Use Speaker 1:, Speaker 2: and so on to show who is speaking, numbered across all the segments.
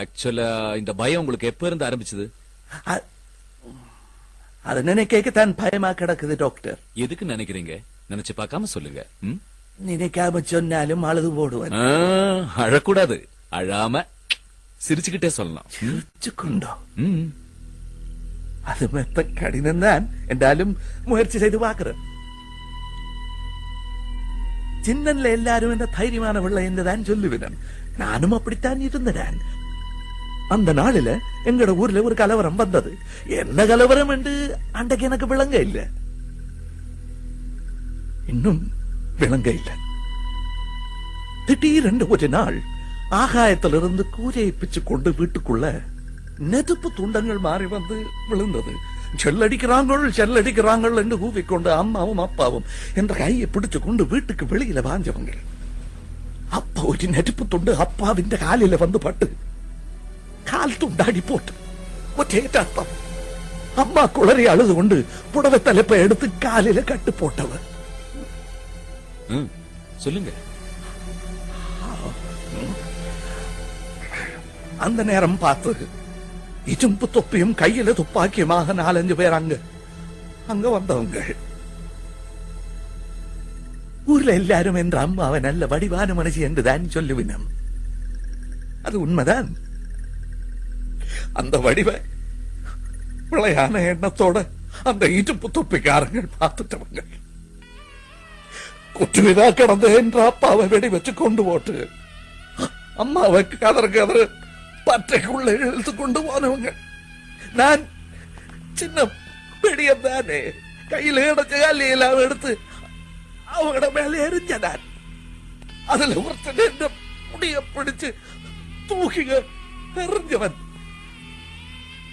Speaker 1: ஆக்சுவலா இந்த பயம் உங்களுக்கு எப்ப இருந்து ஆரம்பிச்சது?
Speaker 2: அது நினைக்கத்தான் பயமா கிடக்குது டாக்டர்.
Speaker 1: எதுக்கு நினைக்கிறீங்க? நினைச்சு பார்க்காம சொல்லுங்க.
Speaker 2: நினைக்காம சொன்னாலும் அழுது போடுவேன்.
Speaker 1: அழக்கூடாது, அழாம சிரிச்சுக்கிட்டே சொல்லலாம்.
Speaker 2: சிரிச்சுக்கொண்டோம். அது மெத்த கடினம் தான் என்றாலும் முயற்சி செய்து பார்க்கிறேன். சின்னன்ல எல்லாரும் என்ன தைரியமான பிள்ளை என்றுதான் சொல்லுவேன். நானும் அப்படித்தான் இருந்தேன். அந்த நாளில எங்கட ஊர்ல ஒரு கலவரம் வந்தது. என்ன கலவரம் என்று அன்றைக்கு எனக்கு விளங்க இல்ல, இன்னும் விளங்க இல்ல. திடீரென்று ஒரு நாள் ஆகாயத்திலிருந்து கூரையை பிச்சு கொண்டு வீட்டுக்குள்ள நெருப்பு துண்டங்கள் மாறி வந்து விழுந்தது. செல்லடிக்கிறாங்கள் என்று கூவிக்கொண்டு அம்மாவும் அப்பாவும் என்ற கையை பிடிச்சு கொண்டு வீட்டுக்கு வெளியில வாஞ்சவங்க. அப்ப ஒரு நெருப்பு துண்டு அப்பாவின் காலில வந்து பட்டு கால் துண்டாடி போட்டு ஒற்றேட்டாட்டம். அம்மா குளறி அழுது கொண்டு புடவை தலைப்பை எடுத்து காலில கட்டு போட்டவர்.
Speaker 1: சொல்லுங்க.
Speaker 2: அந்த நேரம் பார்த்து இஜும்பு தொப்பியும் கையில துப்பாக்கியமாக 4-5 பேர் அங்க வந்தவங்க. ஊர்ல எல்லாரும் என்ற அம்மாவை நல்ல வடிவான மனுஷி என்றுதான் சொல்லுவினம். அது உண்மைதான். அந்த வடிவ விளையான எண்ணத்தோட அந்த இஜும்பு தொப்பிக்காரங்க பார்த்துட்டவங்க. குற்றுவிதா கிடந்த என்ற அப்பாவை வெடி வச்சு கொண்டு போட்டு அம்மாவை கதறு பற்றைக்குள்ள இழுத்து கொண்டு போனவங்க. நான் சின்ன பெடியதானே கையில இடச்ச காலி எல்லாம் எடுத்து அவங்கள மேல எரிஞ்சதான். அதுல ஒருத்தன் முடிய பிடிச்சு தூக்கிங்க எறிஞ்சவன்.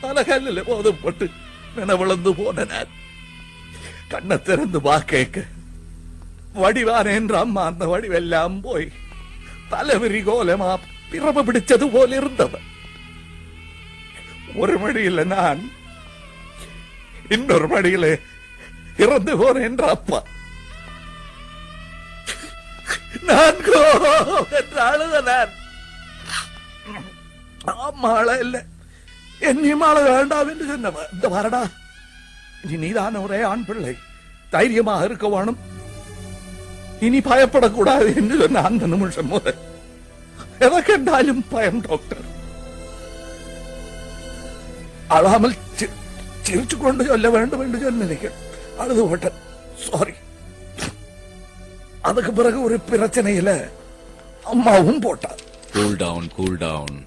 Speaker 2: தலகல்ல போதும் போட்டு நினைவிழந்து போன நான் கண்ணை திறந்து வாக்க வடிவான என்ற அம்மா அந்த வடிவெல்லாம் போய் தலைவிரி கோலமா பிறம பிடிச்சது போல இருந்தவன். ஒரு மடியில நான், இன்னொரு மடியில இறந்து போனேன் என்ற அப்பா. நான் என்று அழுத நான். அம்மாள இல்ல, என்னையும் ஆள வேண்டாம் என்று சொன்னவன். இந்த வரடா, நீதான ஒரே ஆண் பிள்ளை, தைரியமாக இருக்க வேணும், இனி பயப்படக்கூடாது என்று சொன்ன அந்த நிமிஷம் முதல் எனக்கு என்றாலும் பயம் டாக்டர். அழாமல் சிரிச்சு கொண்டு சொல்ல வேண்டும் என்று சொன்னீர்கள். அழுது போட்டேன், சாரி. அதுக்கு பிறகு ஒரு பிரச்சனையில அம்மாவும் போட்டார்.
Speaker 1: Cool down, cool down.